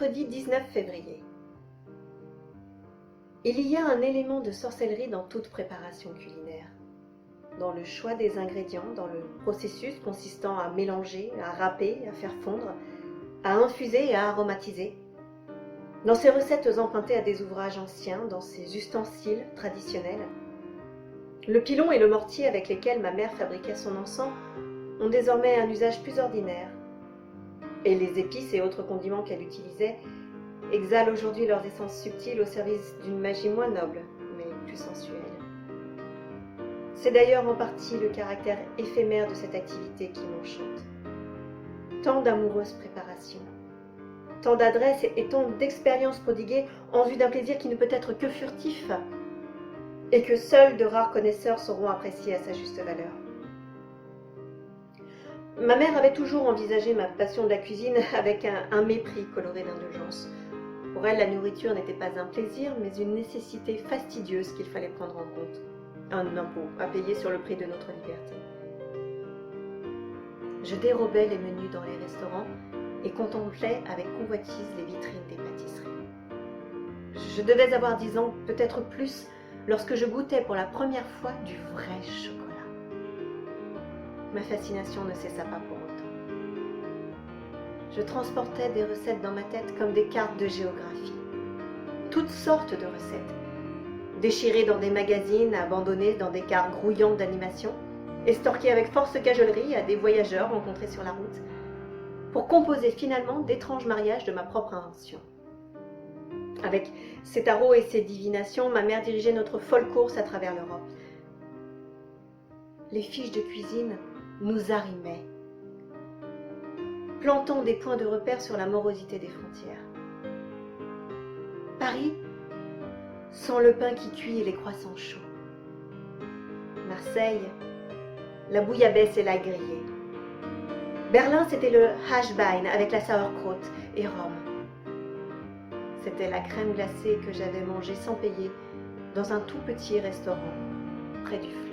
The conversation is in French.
mercredi 19 février. Il y a un élément de sorcellerie dans toute préparation culinaire. Dans le choix des ingrédients, dans le processus consistant à mélanger, à râper, à faire fondre, à infuser et à aromatiser. Dans ces recettes empruntées à des ouvrages anciens, dans ces ustensiles traditionnels. Le pilon et le mortier avec lesquels ma mère fabriquait son encens ont désormais un usage plus ordinaire. Et les épices et autres condiments qu'elle utilisait exhalent aujourd'hui leurs essences subtiles au service d'une magie moins noble, mais plus sensuelle. C'est d'ailleurs en partie le caractère éphémère de cette activité qui m'enchante. Tant d'amoureuses préparations, tant d'adresses et tant d'expériences prodiguées en vue d'un plaisir qui ne peut être que furtif, et que seuls de rares connaisseurs sauront apprécier à sa juste valeur. Ma mère avait toujours envisagé ma passion de la cuisine avec un mépris coloré d'indulgence. Pour elle, la nourriture n'était pas un plaisir, mais une nécessité fastidieuse qu'il fallait prendre en compte. Un impôt à payer sur le prix de notre liberté. Je dérobais les menus dans les restaurants et contemplais avec convoitise les vitrines des pâtisseries. Je devais avoir 10 ans, peut-être plus, lorsque je goûtais pour la première fois du vrai chocolat. Ma fascination ne cessa pas pour autant. Je transportais des recettes dans ma tête comme des cartes de géographie. Toutes sortes de recettes, déchirées dans des magazines, abandonnées dans des cares grouillantes d'animation, estorquées avec force cajolerie à des voyageurs rencontrés sur la route, pour composer finalement d'étranges mariages de ma propre invention. Avec ses tarots et ses divinations, ma mère dirigeait notre folle course à travers l'Europe. Les fiches de cuisine nous arrimaient, plantant des points de repère sur la morosité des frontières. Paris, sans le pain qui cuit et les croissants chauds. Marseille, la bouillabaisse et la grillée. Berlin, c'était le Hashbein avec la Sauerkraut et Rome. C'était la crème glacée que j'avais mangée sans payer dans un tout petit restaurant près du fleuve.